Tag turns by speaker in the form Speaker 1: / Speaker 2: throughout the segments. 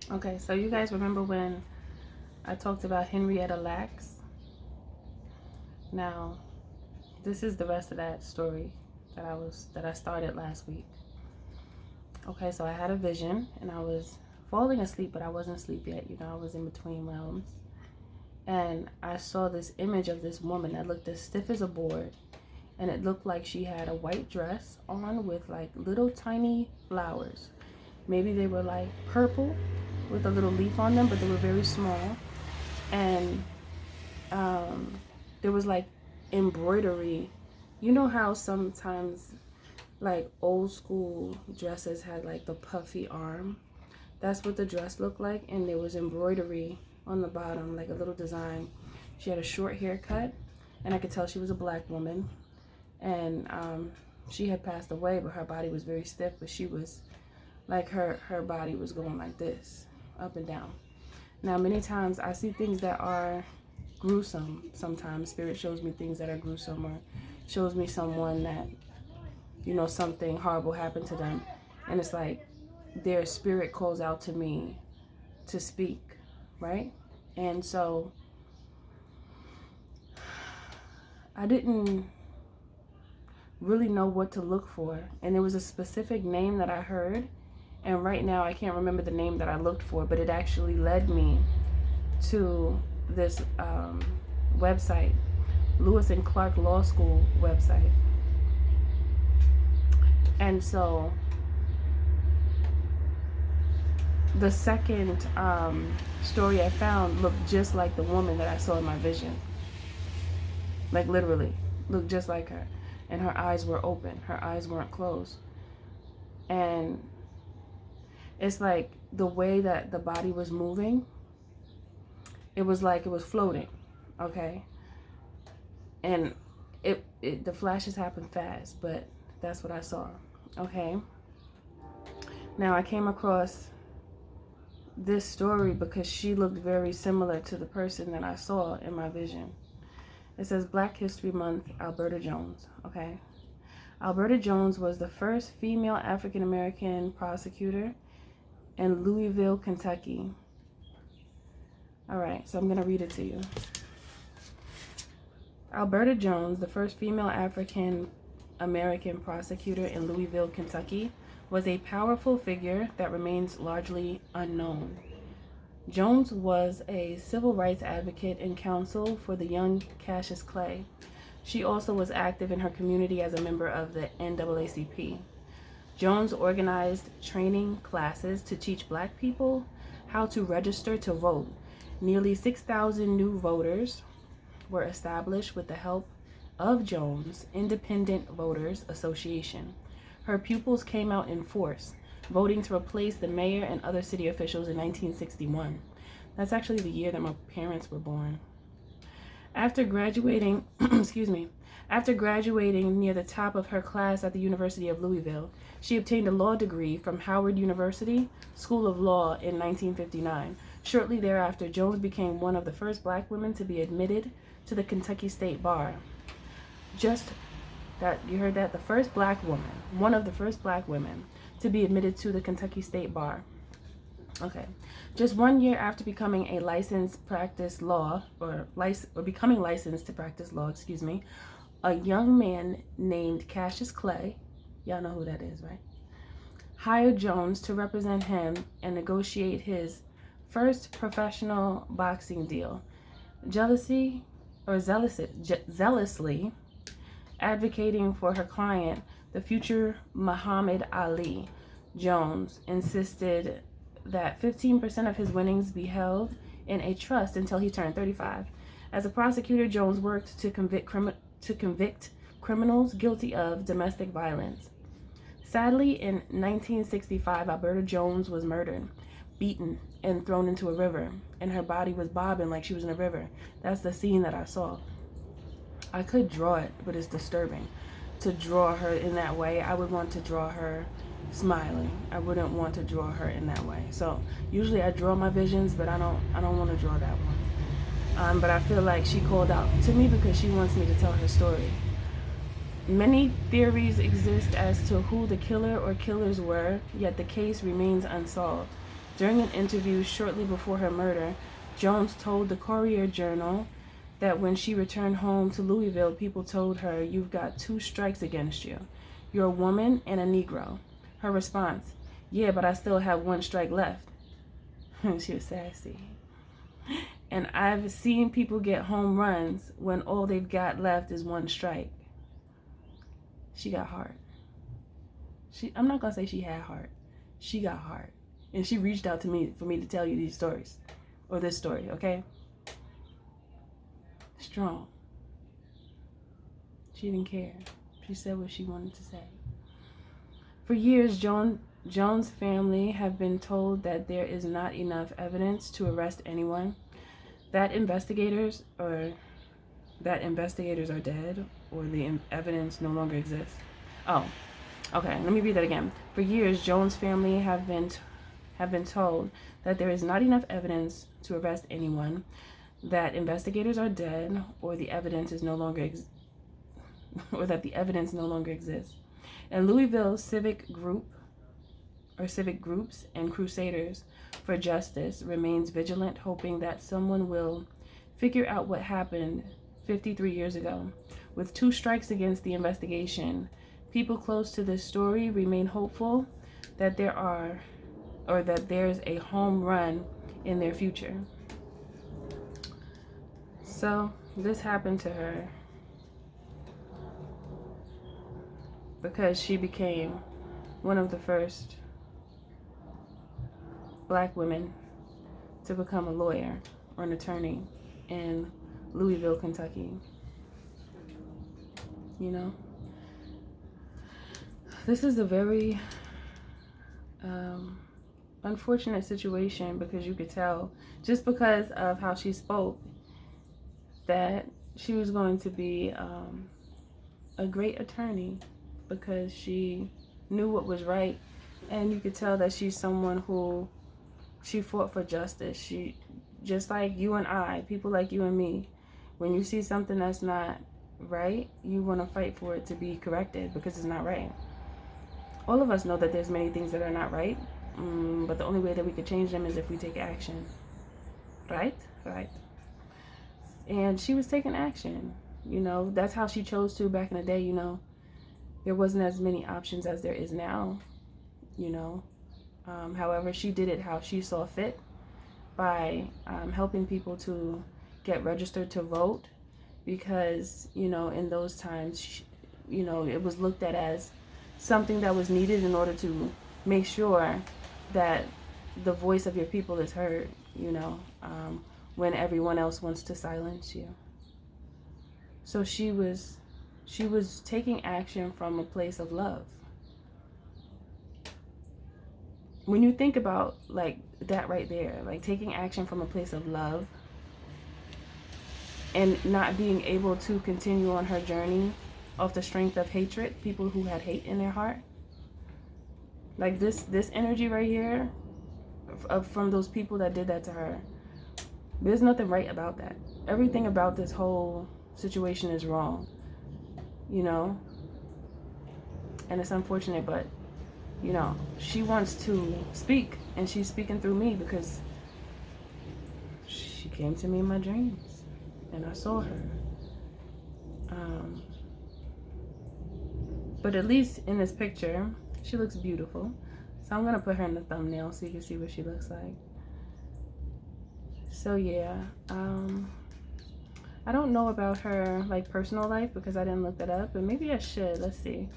Speaker 1: Okay, so you guys remember when I talked about Henrietta Lacks? Now, this is the rest of that story that I started last week. Okay, so I had a vision and I was falling asleep, but I wasn't asleep yet. You know, I was in between realms. And I saw this image of this woman that looked as stiff as a board. And it looked like she had a white dress on with like little tiny flowers. Maybe they were like purple with a little leaf on them, but they were very small. And there was like embroidery. You know how sometimes like old school dresses had like the puffy arm? That's what the dress looked like. And there was embroidery on the bottom, like a little design. She had a short haircut, and I could tell she was a black woman. And she had passed away, but her body was very stiff, but she was like her body was going like this, up and down. Now, many times I see things that are gruesome. Sometimes spirit shows me things that are gruesome, or shows me someone that, you know, something horrible happened to them, and it's like their spirit calls out to me to speak, right? And so I didn't really know what to look for, and there was a specific name that I heard, and right now I can't remember the name that I looked for, but it actually led me to this website, Lewis and Clark Law School website. And so the second story I found looked just like the woman that I saw in my vision. Like literally looked just like her. And her eyes were open. Her eyes weren't closed. And it's like the way that the body was moving, it was like it was floating, okay? And the flashes happened fast, but that's what I saw, okay? Now, I came across this story because she looked very similar to the person that I saw in my vision. It says Black History Month, Alberta Jones, okay? Alberta Jones was the first female African-American prosecutor in Louisville, Kentucky. All right, so I'm going to read it to you. Alberta Jones, the first female African-American prosecutor in Louisville, Kentucky, was a powerful figure that remains largely unknown. Jones was a civil rights advocate and counsel for the young Cassius Clay. She also was active in her community as a member of the NAACP. Jones organized training classes to teach Black people how to register to vote. Nearly 6,000 new voters were established with the help of Jones' Independent Voters Association. Her pupils came out in force, voting to replace the mayor and other city officials in 1961. That's actually the year that my parents were born. After graduating, after graduating near the top of her class at the University of Louisville, she obtained a law degree from Howard University School of Law in 1959. Shortly thereafter, Jones became one of the first Black women to be admitted to the Kentucky State Bar. Just that, you heard that? The first Black woman, one of the first Black women to be admitted to the Kentucky State Bar. Okay. Just 1 year after becoming a licensed practice law, or becoming licensed to practice law, a young man named Cassius Clay, y'all know who that is, right? Hired Jones to represent him and negotiate his first professional boxing deal. Zealously advocating for her client, the future Muhammad Ali, Jones insisted that 15% of his winnings be held in a trust until he turned 35. As a prosecutor, Jones worked to convict criminals guilty of domestic violence. Sadly, in 1965, Alberta Jones was murdered, beaten, and thrown into a river, and her body was bobbing like she was in a river. That's the scene that I saw. I could draw it, but it's disturbing to draw her in that way. I would want to draw her smiling. I wouldn't want to draw her in that way. So usually I draw my visions, but I don't want to draw that one. But I feel like she called out to me because she wants me to tell her story. Many theories exist as to who the killer or killers were, yet the case remains unsolved. During an interview shortly before her murder, Jones told the Courier-Journal that when she returned home to Louisville, people told her, "You've got 2 strikes against you. You're a woman and a Negro." Her response, "Yeah, but I still have 1 strike left." She was sassy. And I've seen people get home runs when all they've got left is 1 strike. She got heart. I'm not going to say she had heart. She got heart. And she reached out to me for me to tell you these stories. Or this story, okay? Strong. She didn't care. She said what she wanted to say. For years, Jones' family have been told that there is not enough evidence to arrest anyone, that investigators are dead, or the evidence no longer exists. Oh, okay, let me read that again. For years, Jones' family have been told that there is not enough evidence to arrest anyone, that investigators are dead, or the evidence is no longer or that the evidence no longer exists. And Louisville civic groups and crusaders for justice remains vigilant, hoping that someone will figure out what happened 53 years ago. With 2 strikes against the investigation, people close to this story remain hopeful that there's a home run in their future. So this happened to her because she became one of the first Black women to become a lawyer or an attorney in Louisville, Kentucky. You know, this is a very unfortunate situation, because you could tell just because of how she spoke that she was going to be a great attorney, because she knew what was right, and you could tell that she's someone who she fought for justice. She, just like you and I, people like you and me, when you see something that's not right, you want to fight for it to be corrected because it's not right. All of us know that there's many things that are not right, but the only way that we could change them is if we take action. Right? And she was taking action. You know, that's how she chose to back in the day. You know, there wasn't as many options as there is now. You know, however, she did it how she saw fit, by helping people to get registered to vote, because, you know, in those times, you know, it was looked at as something that was needed in order to make sure that the voice of your people is heard, you know, when everyone else wants to silence you. So she was taking action from a place of love. When you think about like that right there, like taking action from a place of love and not being able to continue on her journey off the strength of hatred, people who had hate in their heart, like this energy right here from those people that did that to her, there's nothing right about that. Everything about this whole situation is wrong, you know, and it's unfortunate, but you know, she wants to speak, and she's speaking through me because she came to me in my dreams and I saw her. But at least in this picture, she looks beautiful. So I'm gonna put her in the thumbnail so you can see what she looks like. So yeah, I don't know about her like personal life because I didn't look that up, but maybe I should. Let's see.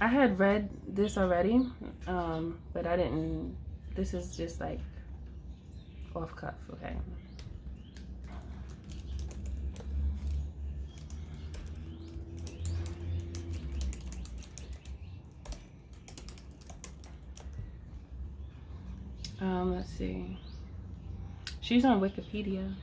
Speaker 1: I had read this already, but I didn't. This is just like off cuff, okay? Let's see. She's on Wikipedia.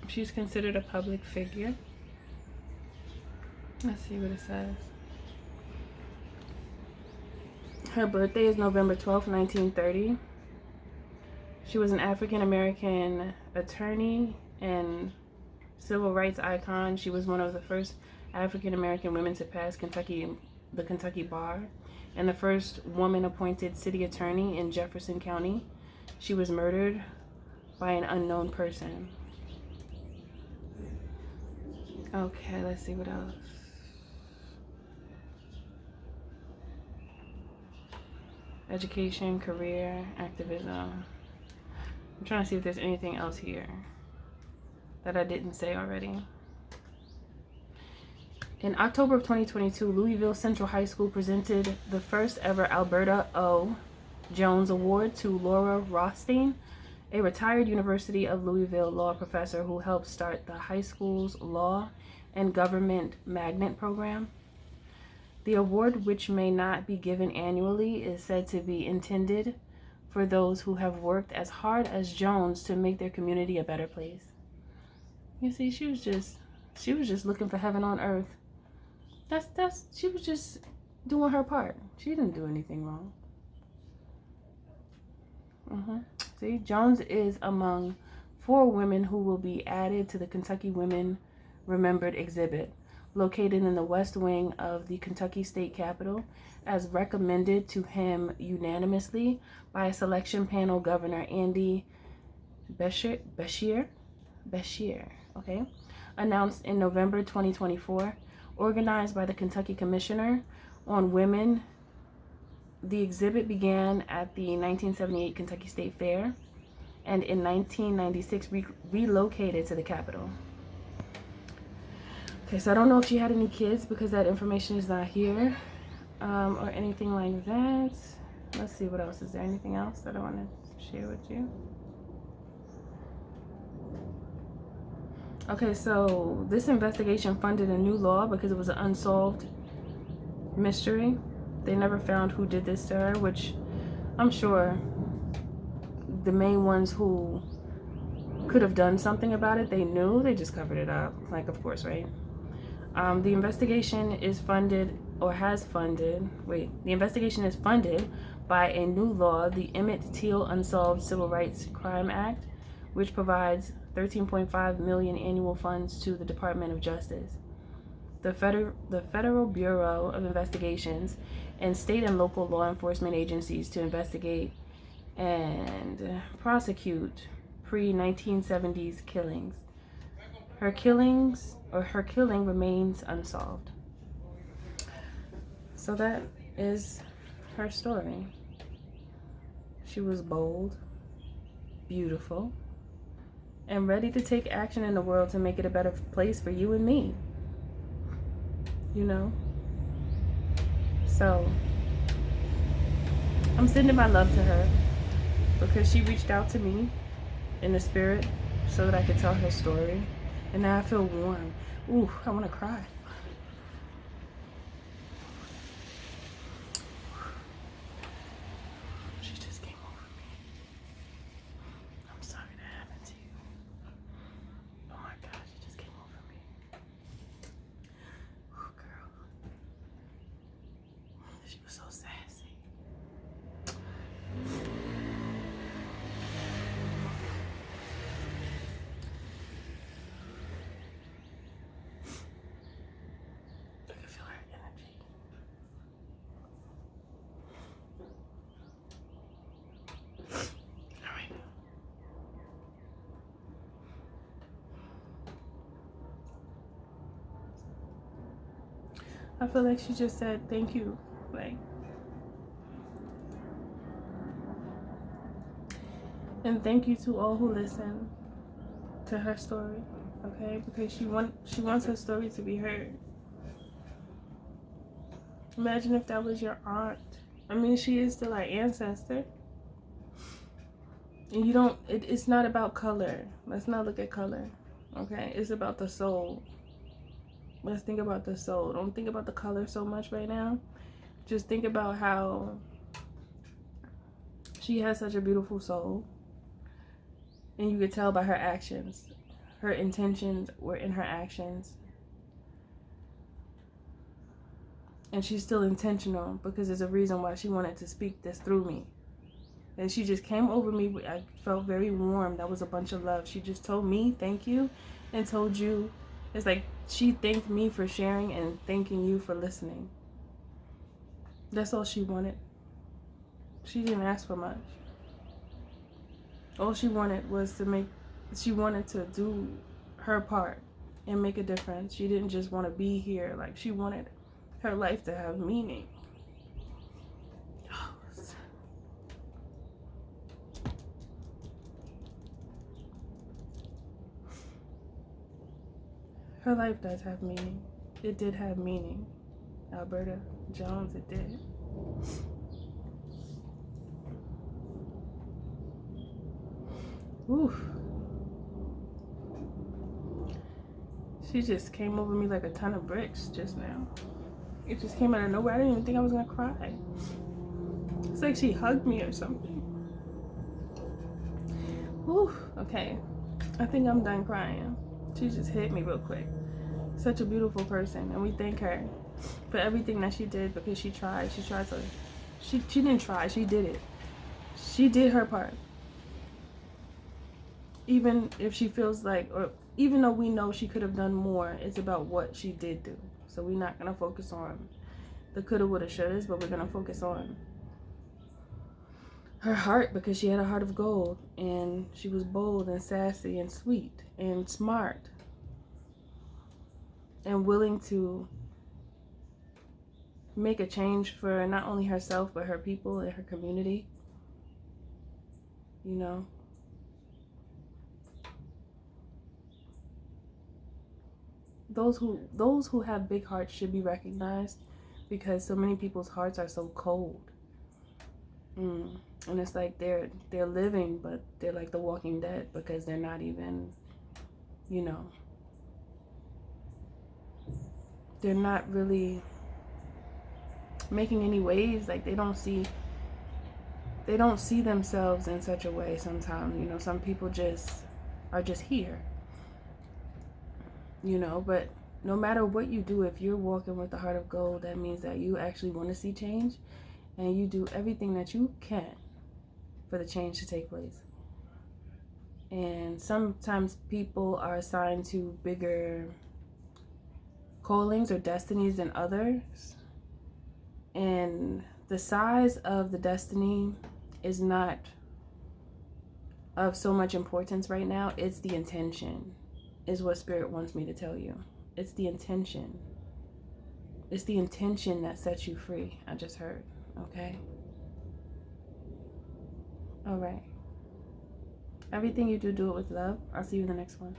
Speaker 1: She's considered a public figure. Let's see what it says. Her birthday is November 12th, 1930. She was an African-American attorney and civil rights icon. She was one of the first African-American women to pass Kentucky the Kentucky Bar and the first woman appointed city attorney in Jefferson County. She was murdered by an unknown person. Okay, let's see what else. Education, career, activism. I'm trying to see if there's anything else here that I didn't say already. In October of 2022, Louisville Central High School presented the first ever Alberta O. Jones Award to Laura Rothstein, a retired University of Louisville law professor who helped start the high school's law and government magnet program. The award, which may not be given annually, is said to be intended for those who have worked as hard as Jones to make their community a better place. You see, she was just looking for heaven on earth. She was just doing her part. She didn't do anything wrong. See, Jones is among 4 women who will be added to the Kentucky Women Remembered exhibit, located in the west wing of the Kentucky State Capitol, as recommended to him unanimously by a selection panel. Governor Andy Beshear, okay, announced in November 2024, organized by the Kentucky Commissioner on Women. The exhibit began at the 1978 Kentucky State Fair and in 1996 relocated to the Capitol. Okay, so I don't know if she had any kids because that information is not here, or anything like that. Let's see what else. Is there anything else that I want to share with you? Okay, so this investigation funded a new law because it was an unsolved mystery. They never found who did this to her, which I'm sure the main ones who could have done something about it, they knew. They just covered it up, like, of course, right? The investigation is funded by a new law, the Emmett Till Unsolved Civil Rights Crime Act, which provides $13.5 million annual funds to the Department of Justice, the Federal Bureau of Investigations, and state and local law enforcement agencies to investigate and prosecute pre-1970s killings. Her killing remains unsolved. So that is her story. She was bold, beautiful, and ready to take action in the world to make it a better place for you and me. You know? So, I'm sending my love to her because she reached out to me in the spirit so that I could tell her story. And now I feel warm. Ooh, I want to cry. She just came over me. I'm sorry that happened to you. Oh my gosh, she just came over me. Ooh, girl. She was so sassy. I feel like she just said thank you, like, and thank you to all who listen to her story, okay? Because she wants her story to be heard. Imagine if that was your aunt. I mean, she is still our ancestor, and you don't. It's not about color. Let's not look at color, okay? It's about the soul. Let's think about the soul. Don't think about the color so much right now. Just think about how she has such a beautiful soul. And you could tell by her actions. Her intentions were in her actions. And she's still intentional because there's a reason why she wanted to speak this through me. And she just came over me. I felt very warm. That was a bunch of love. She just told me thank you and told you. It's like she thanked me for sharing and thanking you for listening. That's all she wanted. She didn't ask for much. All she wanted was she wanted to do her part and make a difference. She didn't just want to be here. Like, she wanted her life to have meaning. Her life does have meaning. It did have meaning. Alberta Jones, it did. Oof. She just came over me like a ton of bricks just now. It just came out of nowhere. I didn't even think I was gonna cry. It's like she hugged me or something. Oof. Okay. I think I'm done crying. She just hit me real quick. Such a beautiful person, and we thank her for everything that she did, because she tried. She tried to. She didn't try. She did it. She did her part. Even if she feels like, or even though we know she could have done more, it's about what she did do. So we're not gonna focus on the coulda, woulda, shouldas, but we're gonna focus on her heart, because she had a heart of gold, and she was bold and sassy and sweet and smart and willing to make a change for not only herself but her people and her community. You know, those who have big hearts should be recognized, because so many people's hearts are so cold. And it's like they're living, but they're like the Walking Dead, because they're not even, you know, they're not really making any waves. Like, they don't see themselves in such a way sometimes. You know, some people are just here, you know. But no matter what you do, if you're walking with the heart of gold, that means that you actually want to see change, and you do everything that you can for the change to take place. And sometimes people are assigned to bigger callings or destinies than others, and the size of the destiny is not of so much importance right now. It's the intention, is what Spirit wants me to tell you. It's the intention. It's the intention that sets you free. I just heard. Okay? All right. Everything you do, do it with love. I'll see you in the next one.